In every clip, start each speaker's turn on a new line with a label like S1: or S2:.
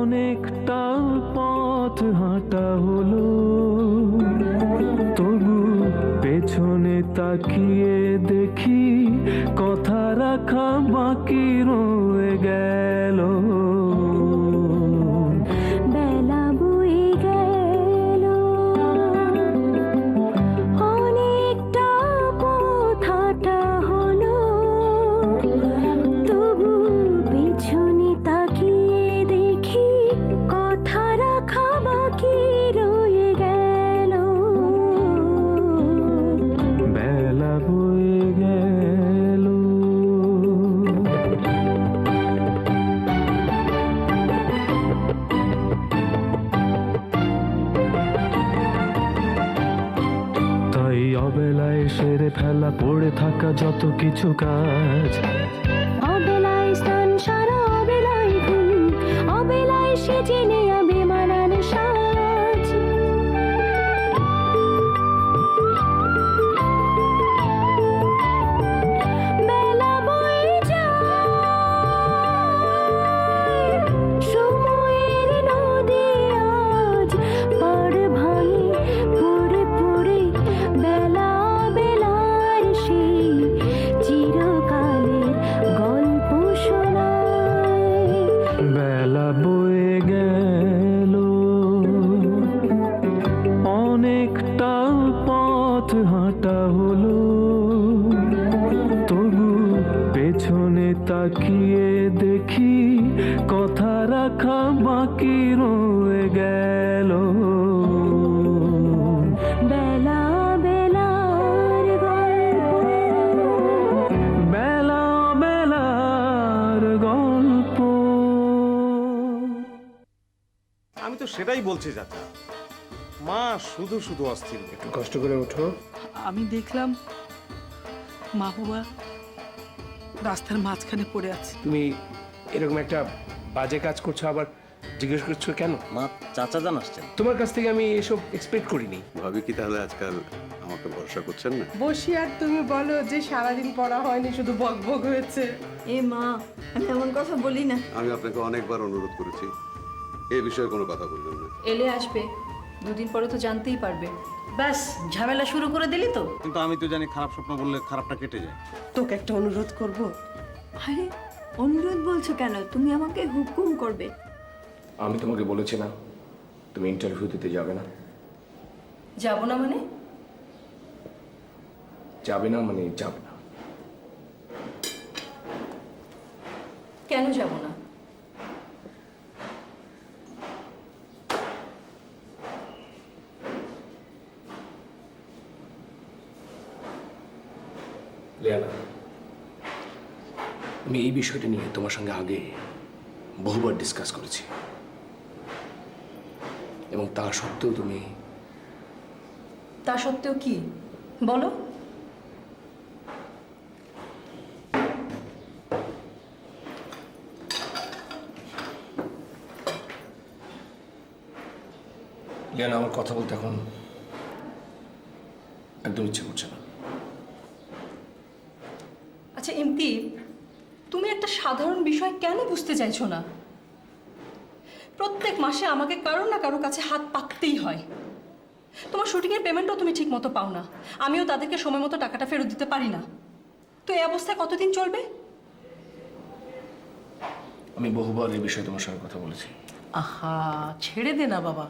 S1: অনেকটা পথ হাঁটা হলো, তবু পেছনে তাকিয়ে দেখি কথা রাখা বাকি রয়ে গেল।
S2: বেলা বয়ে গেল, অনেকটা পথ হাঁটা হলো, তবু পেছনে তাকিয়ে দেখি কথা রাখা বাকি রয়ে গেল।
S1: বেলা বয়ে গেল। তাই অবেলায় সেরে ফেলা পড়ে থাকা যত কিছু কাজ,
S2: অবেলায় স্নান সারা, অবেলায় ঘুম, অবেলায় সেজে নেয়া বেমানান সাজ। বেলা বয়ে যায়, সময়ের নদী আজ পাড় ভাঙে পড়ে পড়ে, বেলা বেলার সেই চিরকালের গল্প শোনায়।
S1: বেলা বয়ে গেল, অনেকটা পথ হাঁটা হলো, তবু পেছনে তাকিয়ে দেখি কথা রাখা বাকি রয়ে গেল।
S2: বেলা বেলার গল্প,
S1: বেলা বেলার গল্প।
S3: আমি তো সেটাই বলছি চাচা, মা শুধু শুধু অস্থির।
S4: একটু কষ্ট করে ওঠো।
S5: আমি দেখলাম মা বাবা রাস্তার মাঝখানে পড়ে আছে।
S4: তুমি এরকম একটা বাজে কাজ করছো, আবার জিজ্ঞেস করছো কেন?
S6: মা চাচা জান আসছেন।
S4: তোমার কাছ থেকে আমি এসব এক্সপেক্ট করিনি।
S7: ভাবি কি তাহলে আজকাল আমাকে ভরসা করছেন না?
S8: বসি আর তুমি বলো যে সারাদিন পড়া হয়নি, শুধু বক বক হয়েছে।
S9: এ মা, আমি এমন কথা বলি না।
S7: আমি আপনাকে অনেকবার অনুরোধ করেছি, এই বিষয়ে কোনো কথা বলবেন না।
S9: এলে আসবে, দুদিন পরে তো জানতেই পারবে। ব্যাস, ঝামেলা শুরু করে দিলি তো।
S3: কিন্তু আমি তো জানি খারাপ স্বপ্ন বললে খারাপটা কেটে যায়।
S8: তোকে একটা অনুরোধ করব।
S9: আরে অনুরোধ বলছো কেন? তুমি আমাকে হুকুম করবে।
S4: আমি তোমাকে বলেছি না তুমি ইন্টারভিউ দিতে যাবে না?
S9: যাব না মানে?
S4: যাবে না মানে যাবে না।
S9: কেন যাব না?
S4: লিয়ানা, আমি এই বিষয়টা নিয়ে তোমার সঙ্গে আগে বহুবার ডিসকাস করেছি, এবং তা সত্ত্বেও তুমি
S9: তা সত্ত্বেও কি বলো?
S4: লিয়ানা, আমার কথা বলতে এখন একদম ইচ্ছে করছে না।
S9: আচ্ছা ইমতি, তুমি একটা সাধারণ বিষয় কেন বুঝতে চাইছো না? প্রত্যেক মাসে আমাকে কারো না কারো কাছে হাত পাততেই হয়। তোমার শুটিংয়ের পেমেন্টও তুমি ঠিক মতো পাও না, আমিও তাদেরকে সময় মতো টাকাটা ফেরত দিতে পারি না। তো এই অবস্থায় কতদিন চলবে?
S4: আমি বহুবার এই বিষয়ে তোমার সঙ্গে কথা বলেছি।
S5: আহা, ছেড়ে দে না বাবা,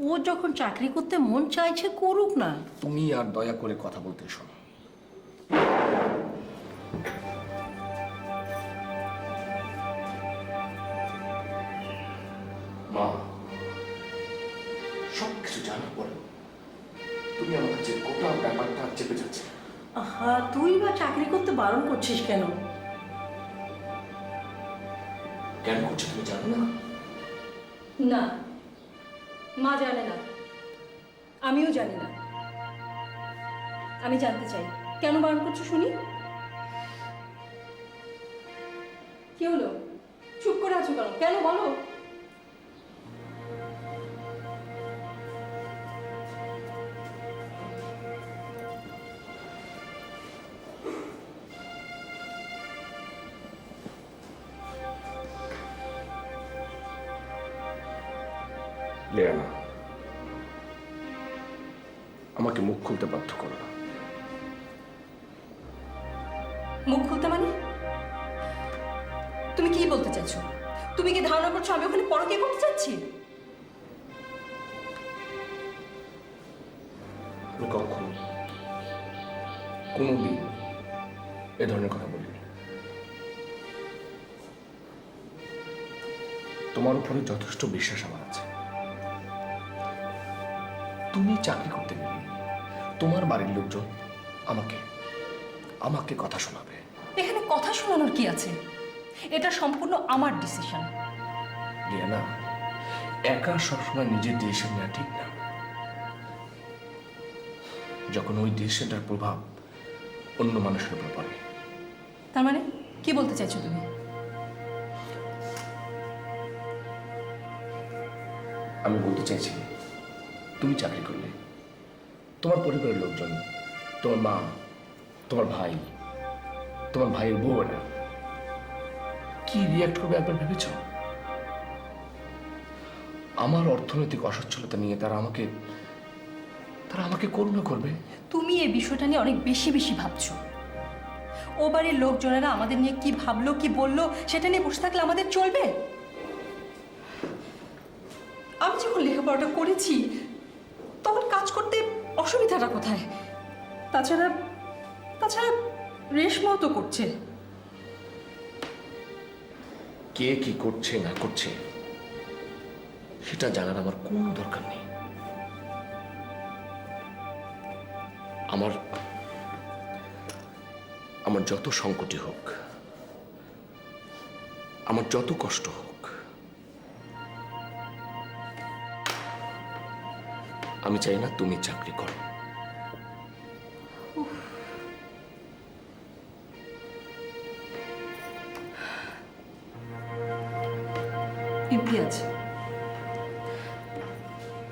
S5: ও যখন চাকরি করতে মন চাইছে করুক না।
S4: তুমি আর দয়া করে কথা বলতে শোনো। মা, সবকিছু জানার পরে তুমি আমার কাছে গোটা ব্যাপারটা চেপে যাচ্ছে।
S5: আহা, তুই বা চাকরি করতে বারণ করছিস কেন?
S4: কেন করছো তুমি জানো না?
S9: না, মা জানে না, আমিও জানি না। আমি জানতে চাই কেন বারণ করছো শুনি। কি হলো? চুপ করে আছো কেন? কেন বলো।
S4: লিয়ানা, আমাকে মুখ খুলতে বাধ্য করো না।
S9: মুখ খুলতে মানে? তুমি কি বলতে চাইছো? তুমি কি ধারণা করছো আমি ওখানে পরকীয়া করতে চাচ্ছি?
S4: আমি কখনো কোনোদিন এ ধরনের কথা বলিনি। তোমার উপরে যথেষ্ট বিশ্বাস আমার আছে। তুমি চাকরি করতে গেলে তোমার বাড়ির লোকজন আমাকে আমাকে কথা শোনাবে।
S9: এখানে কথা শোনানোর কি আছে? এটা সম্পূর্ণ আমার ডিসিশন।
S4: লিয়ানা, একা সবসময় নিজের ডিসিশন নেওয়া ঠিক না। যখন ওই ডিসিশনটার প্রভাব অন্য মানুষের উপর পড়ে।
S9: তার মানে কি বলতে চাইছো তুমি?
S4: আমি বলতে চাইছি, তুমি চাকরি করলে তোমার পরিবারের লোকজন, তোমার মা, তোমার ভাই, তোমার ভাইয়ের বউরা কি রিয়াক্ট করবে একবার ভেবেছ? আমার অর্থনৈতিক অসচ্ছলতা নিয়ে তারা আমাকে করুণা করবে।
S9: তুমি এই বিষয়টা নিয়ে অনেক বেশি বেশি ভাবছো। ও বাড়ির লোকজনেরা আমাদের নিয়ে কি ভাবলো কি বললো সেটা নিয়ে বসে থাকলে আমাদের চলবে? আমি যখন লেখাপড়াটা করেছি তখন কাজ করতে অসুবিধাটা কোথায়? তাছাড়া রেশমাও তো করছে।
S4: কে কি করছে না করছে সেটা জানার আমার কোনো দরকার নেই। আমার যত সংকটই হোক, আমার যত কষ্ট হোক, আমি চাই না তুমি চাকরি করো।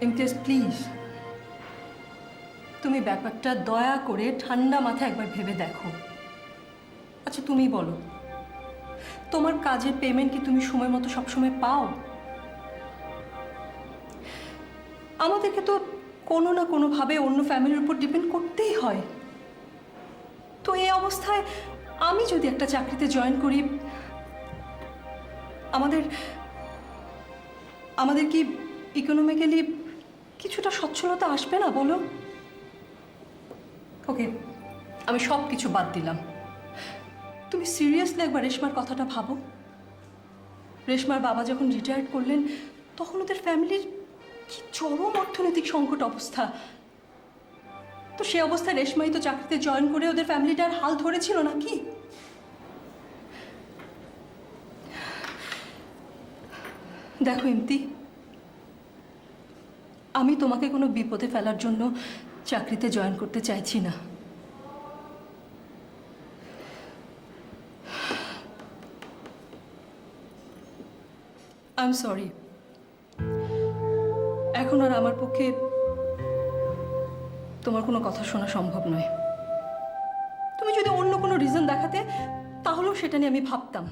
S9: ইমতিয়াজ প্লিজ, তুমি ব্যাপারটা দয়া করে ঠান্ডা মাথায় একবার ভেবে দেখো। আচ্ছা তুমি বলো, তোমার কাজের পেমেন্ট কি তুমি সময় মতো সবসময় পাও? আমাদেরকে তো কোনো না কোনোভাবে অন্য ফ্যামিলির উপর ডিপেন্ড করতেই হয়। তো এই অবস্থায় আমি যদি একটা চাকরিতে জয়েন করি, আমাদের কি ইকোনমিক্যালি কিছুটা সচ্ছলতা আসবে না বলো? ওকে, আমি সব কিছু বাদ দিলাম। তুমি সিরিয়াসলি একবার রেশমার কথাটা ভাবো। রেশমার বাবা যখন রিটায়ার্ড করলেন তখন ওদের ফ্যামিলির কি চরম অর্থনৈতিক সংকট অবস্থা। তো সে অবস্থায় রেশমাই তো চাকরিতে জয়েন করে ওদের ফ্যামিলিটার হাল ধরেছিল নাকি? দেখো ইমতি, আমি তোমাকে কোনো বিপদে ফেলার জন্য চাকরিতে জয়েন করতে চাইছি না। আই এম সরি, এখন আর আমার পক্ষে তোমার কোনো কথা শোনা সম্ভব নয়। তুমি যদি অন্য কোনো রিজন দেখাতে তাহলেও সেটা নিয়ে আমি ভাবতাম,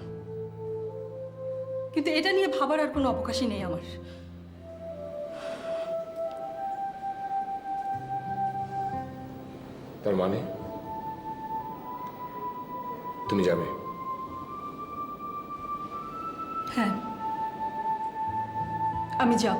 S9: কিন্তু এটা নিয়ে ভাবার আর কোনো অবকাশই নেই আমার।
S4: তার মানে তুমি যাবে?
S9: হ্যাঁ, আমি যাব।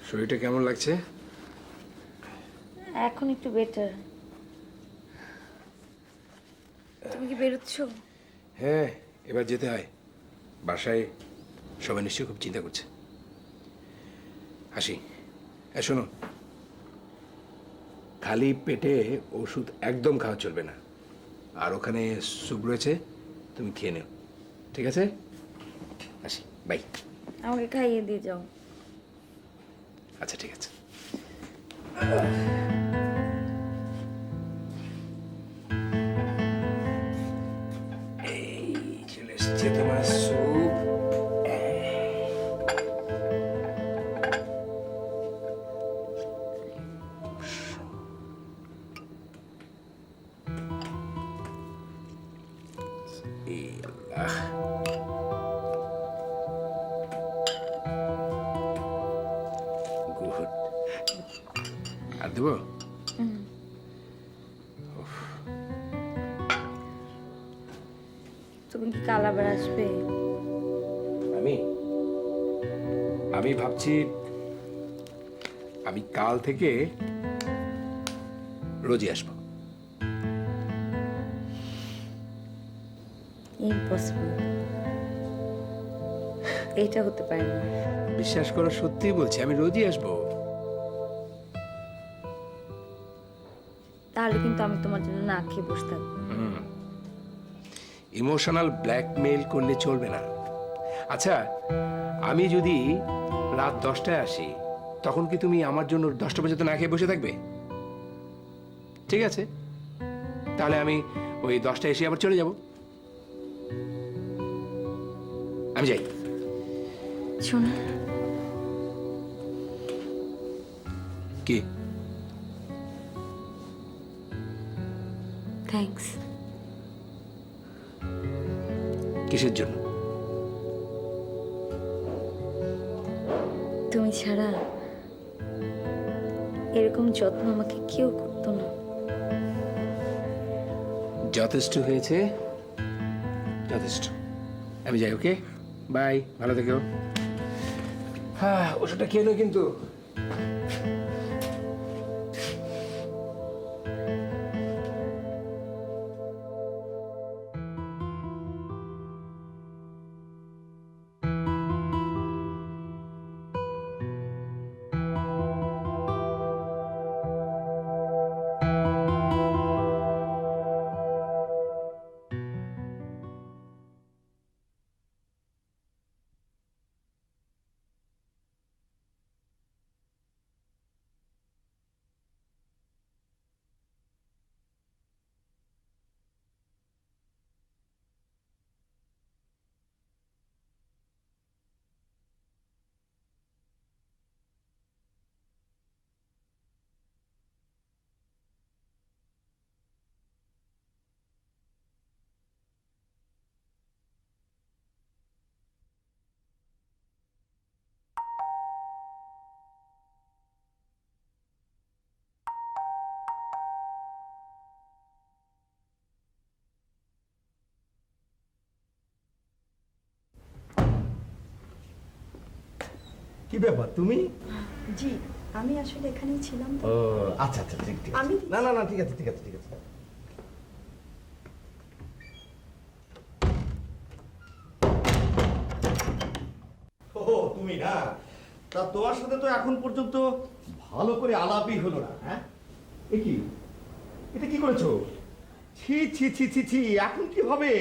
S6: শরীরটা কেমন লাগছে?
S2: এখন একটু বেটার। তুমি কি বেরোচ্ছ?
S6: হ্যাঁ, এবার যেতে হয়। বাসায় সবাই নিশ্চয়ই খুব চিন্তা করছে। হাসি, শোনো, খালি পেটে ওষুধ একদম খাওয়া চলবে না। আর ওখানে স্যুপ রয়েছে, তুমি খেয়ে নেও, ঠিক আছে? হাসি, বাই।
S2: আমাকে খাইয়ে দিয়ে যাও।
S6: আচ্ছা, ঠিক আছে। এই চলে এসছে তোমার স্যুপ। গুড। আর দেবো?
S2: তুমি কি কাল আবার আসবে?
S6: আমি আমি ভাবছি আমি কাল থেকে রোজই আসবো।
S2: ইম্পসিবল, এটা হতে পারে না।
S6: বিশ্বাস করো, সত্যিই বলছি, আমি রোজই আসবো।
S2: তাহলে কিন্তু আমি তোমার জন্য না খেয়ে বসে থাকবো।
S6: ইমোশনাল ব্ল্যাকমেইল করলে চলবে না। আচ্ছা, আমি যদি রাত 10টায় আসি, তখন কি তুমি আমার জন্য 10টা পর্যন্ত না খেয়ে বসে থাকবে? ঠিক আছে, তাহলে আমি ওই 10টায় এসে আবার চলে যাব। আমি যাই।
S2: শোনো,
S6: কি?
S2: থ্যাঙ্কস।
S6: কিসের জন্য?
S2: তুমি ছাড়া এরকম যত্ন আমাকে কেউ করতো না।
S6: যথেষ্ট হয়েছে, যথেষ্ট। আমি যাই, ওকে? বাই, ভালো থেকো। হ্যাঁ, ওষুধটা খেয়ে নাও কিন্তু।
S3: কি ব্যাপার তুমি?
S10: জি, আমি আসলে এখানেই ছিলাম তো।
S3: ও আচ্ছা আচ্ছা, ঠিক ঠিক আছে।
S10: আমি-
S3: না না না, ঠিক আছে ঠিক আছে ঠিক আছে। ও তুমি না, তা তোমার সাথে তো এখন পর্যন্ত ভালো করে আলাপই হলো না। হ্যাঁ, এ কি, এটা কি করেছো? ছি ছি ছি ছি ছি, এখন কি হবে?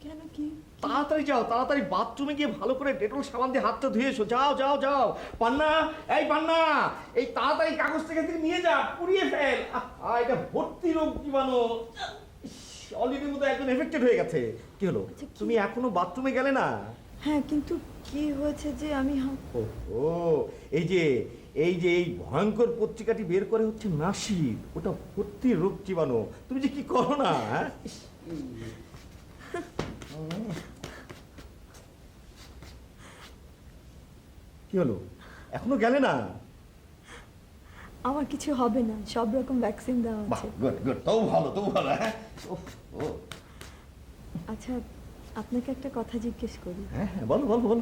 S10: কেন কি?
S3: তাড়াতাড়ি যাও, তাড়াতাড়ি বাথরুমে গিয়ে ভালো করে ডেটল সাবান দিয়ে হাতটা ধুয়ে এসো। যাও যাও যাও। পান্না, এই পান্না, এই তাড়াতাড়ি কাগজ থেকে নিয়ে যা, পুড়িয়ে ফেল। এটা ভর্তি রোগ জীবাণু। অলরেডি মতো একজন এফেক্টেড হয়ে গেছে। কি হলো?
S10: আচ্ছা, কি-
S3: তুমি এখনো বাথরুমে গেলে না?
S10: হ্যাঁ, কিন্তু কি হয়েছে যে আমি
S3: ও এই যে এই ভয়ঙ্কর পত্রিকাটি বের করে হচ্ছে নাসির, ওটা ভর্তি রোগ জীবাণু। তুমি যে কি করো না, হ্যাঁ? কি হলো? এখনো গেলে না?
S10: আমার কিছু হবে না, সব রকম ভ্যাকসিন দেওয়া
S3: বাহ,
S10: আছে।
S3: গুড গুড, তবু ভালো, হ্যাঁ। উফ, ও
S10: আচ্ছা, আপনাকে একটা কথা জিজ্ঞেস করি।
S3: হ্যাঁ হ্যাঁ, বলো বলো বলো।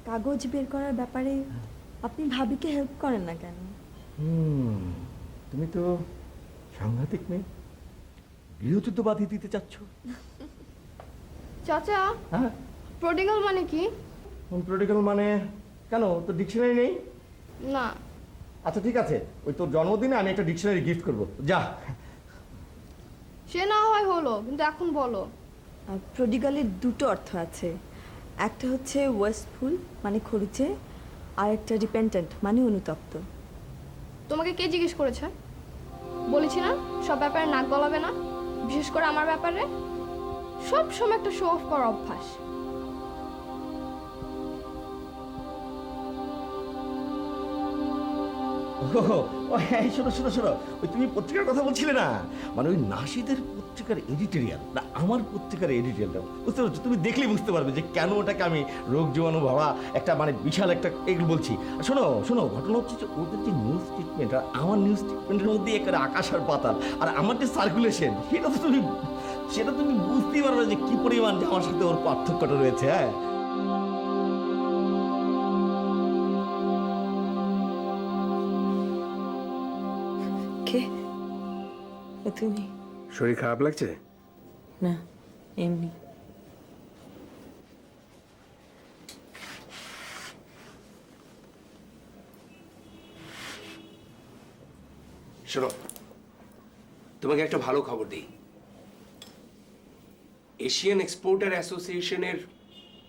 S10: কাগজ বের করার ব্যাপারে আপনি ভাবিকে হেল্প করেন না কেন?
S3: তুমি তো সাংঘাতিক মেয়ে, গৃহযুদ্ধবাদী দিতে চাচ্ছ।
S11: চাচা,
S3: হ্যাঁ,
S11: প্রডিগাল মানে কি?
S3: প্রোটিক্যাল মানে কেন, তো ডিকশনারি নেই?
S11: না।
S3: আচ্ছা ঠিক আছে, ওই তোর জন্মদিনে আমি একটা ডিকশনারি গিফট করবো, যা।
S11: সে না হয় হলো, কিন্তু এখন বলো।
S10: প্রডিগালের দুটো অর্থ আছে। একটা হচ্ছে ওয়েস্টফুল মানে খরুচে, আর একটা রিপেন্টেন্ট মানে অনুতপ্ত।
S11: তোমাকে কে জিজ্ঞেস করেছে? বলেছি না সব ব্যাপারে নাক গলাবে না, বিশেষ করে আমার ব্যাপারে। সব সময় একটা শো অফ করার অভ্যাস।
S3: ও ও হ্যাঁ, শোনো শোনো শোনো, ওই তুমি পত্রিকার কথা বলছিলে না, মানে ওই নাশিদের পত্রিকার এডিটোরিয়াল না আমার পত্রিকার এডিটোরিয়ালটা, বুঝতে পারছো? তুমি দেখলেই বুঝতে পারবে যে কেন ওটাকে আমি রোগ জীবাণু ভরা একটা মানে বিশাল একটা এগুলো বলছি। আর শোনো শোনো, ঘটনা হচ্ছে যে ওদের যে নিউজ স্টেটমেন্ট আর আমার নিউজ স্টেটমেন্টের মধ্যে একেবারে আকাশ আর পাতাল। আর আমার যে সার্কুলেশন সেটা তুমি বুঝতেই পারবে যে কি পরিমাণ যে আমার সাথে ওর পার্থক্যটা রয়েছে। হ্যাঁ,
S10: কে তুমি?
S6: শরীর খারাপ লাগছে?
S10: না, এমনি।
S6: শোনো, তোমাকে একটা ভালো খবর দিই। এশিয়ান এক্সপোর্টার অ্যাসোসিয়েশনের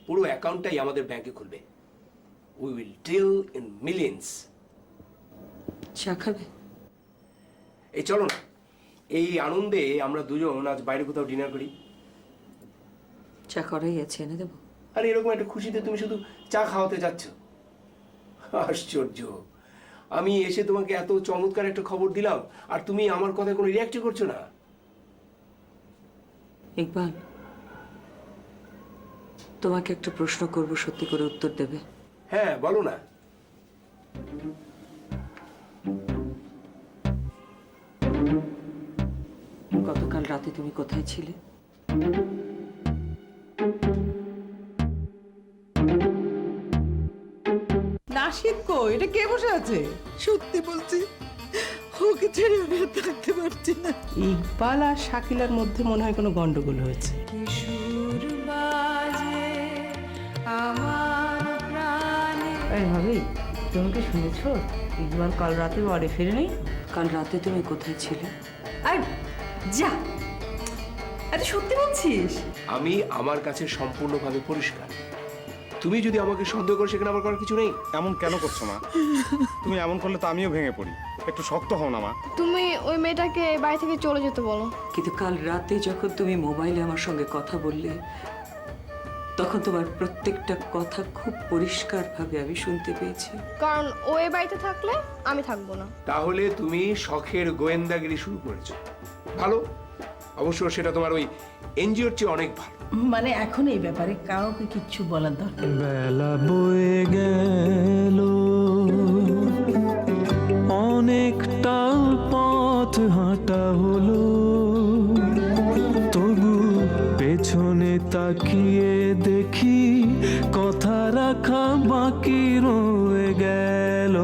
S6: পুরো অ্যাকাউন্টটাই আমাদের ব্যাংকে খুলবে। We will deal in millions.
S10: চা খাবে?
S6: এই চলো না, এই আনন্দে আমরা দুজন আজ বাইরে কোথাও ডিনার করি।
S10: চা করাই আছে, এনে দেবো?
S6: আর এরকম একটা খুশিতে তুমি শুধু চা খাওয়াতে যাচ্ছ? আশ্চর্য! আমি এসে তোমাকে এত চমৎকার একটা খবর দিলাম আর তুমি আমার কথায় কোনো রিয়াক্টই করছো না।
S10: ইকবাল, তোমাকে একটা প্রশ্ন করব, সত্যি করে উত্তর দেবে?
S6: হ্যাঁ, বলো না।
S10: গতকাল রাতে তুমি কোথায় ছিলে?
S8: নাসিদ কো, এটা কে বসে আছে?
S12: সত্যি বলছি, ওকে ছেড়ে আমি আর থাকতে পারছি না।
S8: ইকবাল আর শাকিলার মধ্যে মনে হয় কোনো গন্ডগোল হয়েছে। ভাবি, তুমি কি শুনেছো ইকবাল কাল রাতে বাড়ি ফিরেনি?
S10: কাল রাতে তুমি কোথায় ছিলে?
S8: আর যা, আরে সত্যি বলছিস?
S6: আমি আমার কাছে সম্পূর্ণভাবে পরিষ্কার। তুমি যদি আমাকে সন্দেহ করো, সেখানে আমার করার কিছু নেই।
S13: এমন কেন করছো মা? তুমি এমন করলে তো আমিও ভেঙে পড়ি। একটু শক্ত হও না মা।
S11: তুমি ওই মেয়েটাকে বাড়ি থেকে চলে যেতে বলো।
S10: কিন্তু কাল রাতে যখন তুমি মোবাইলে আমার সঙ্গে কথা বললে, তখন তোমার প্রত্যেকটা কথা খুব পরিষ্কারভাবে আমি শুনতে পেয়েছি।
S11: কারণ ও এ বাড়িতে থাকলে আমি থাকবো না।
S6: তাহলে তুমি শখের গোয়েন্দাগিরি শুরু করেছো। ভালো, অবশ্য সেটা তোমার ওই এনজিওর চেয়ে অনেক ভালো।
S5: মানে এখন এই ব্যাপারে কাউকে কিচ্ছু বলার দরকার নেই।
S1: বেলা বয়ে গেল, অনেকটা পথ হাঁটা হলো, তবু পেছনে তাকিয়ে দেখি কথা রাখা বাকি রয়ে গেল।